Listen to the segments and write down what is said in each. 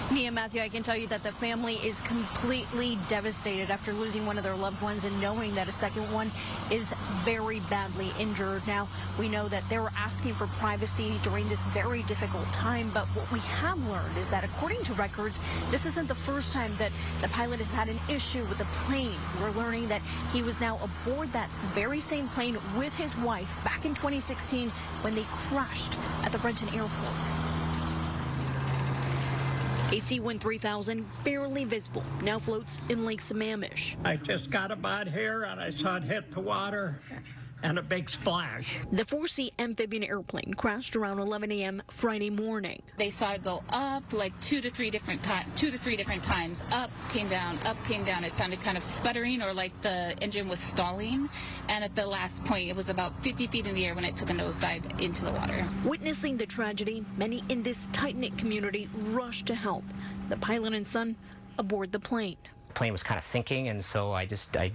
Mia, Matthew, I can tell you that the family is completely devastated after losing one of their loved ones and knowing that a second one is very badly injured. Now, we know that they were asking for privacy during this very difficult time, but what we have learned is that according to records, this isn't the first time that the pilot has had an issue with the plane. We're learning that he was now aboard that very same plane with his wife back in 2016 when they crashed at the Renton airport. A C-13000, barely visible, now floats in Lake Sammamish. I just got about here and I saw it hit the water and a big splash. The 4-seat amphibian airplane crashed around 11 a.m. Friday morning. They saw it go up like two to three different times. Up, came down, up, came down. It sounded kind of sputtering or like the engine was stalling. And at the last point, it was about 50 feet in the air when it took a nosedive into the water. Witnessing the tragedy, many in this tight-knit community rushed to help. The pilot and son aboard the plane. Plane was kind of sinking, and so I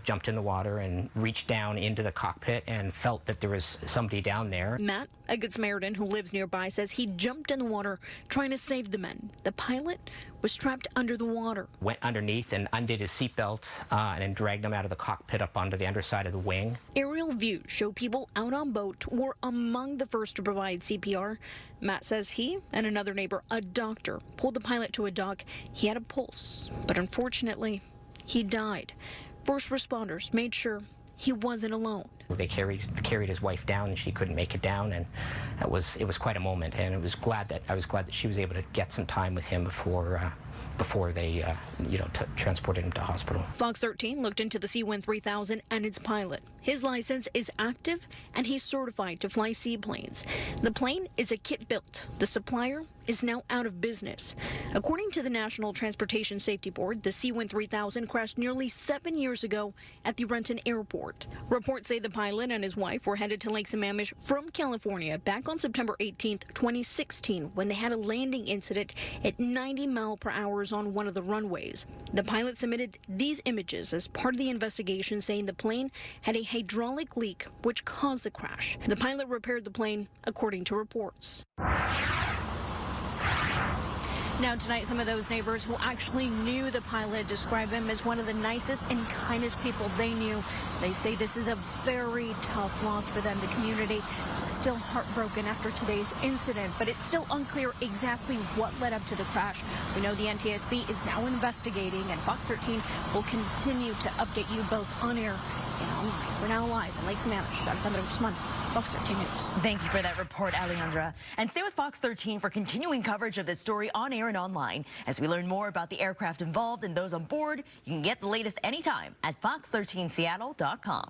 jumped in the water and reached down into the cockpit and felt that there was somebody down there. Matt, a Good Samaritan who lives nearby, says he jumped in the water trying to save the men. The pilot was trapped under the water. Went underneath and undid his seatbelt and then dragged him out of the cockpit up onto the underside of the wing. Aerial views show people out on boat were among the first to provide CPR. Matt says he and another neighbor, a doctor, pulled the pilot to a dock. He had a pulse, but unfortunately, he died. First responders made sure he wasn't alone. They carried his wife down, and she couldn't make it down, and it was quite a moment. And I was glad that she was able to get some time with him before they transported him to hospital. Fox 13 looked into the C-13000 and its pilot. His license is active, and he's certified to fly seaplanes. The plane is a kit built. The supplier is now out of business. According to the National Transportation Safety Board, the C-13000 crashed nearly 7 years ago at the Renton airport. Reports say the pilot and his wife were headed to Lake Sammamish from California back on September 18, 2016, when they had a landing incident at 90 miles per hour on one of the runways. The pilot submitted these images as part of the investigation, saying the plane had a hydraulic leak which caused the crash. The pilot repaired the plane, according to reports. Now tonight, some of those neighbors who actually knew the pilot describe him as one of the nicest and kindest people they knew. They say this is a very tough loss for them. The community still heartbroken after today's incident, but it's still unclear exactly what led up to the crash. We know the NTSB is now investigating, and Fox 13 will continue to update you both on air and online. We're now live in Lake Sammamish. Alejandra Guzman, Fox 13 News. Thank you for that report, Alejandra. And stay with Fox 13 for continuing coverage of this story on air and online. As we learn more about the aircraft involved and those on board, you can get the latest anytime at fox13seattle.com.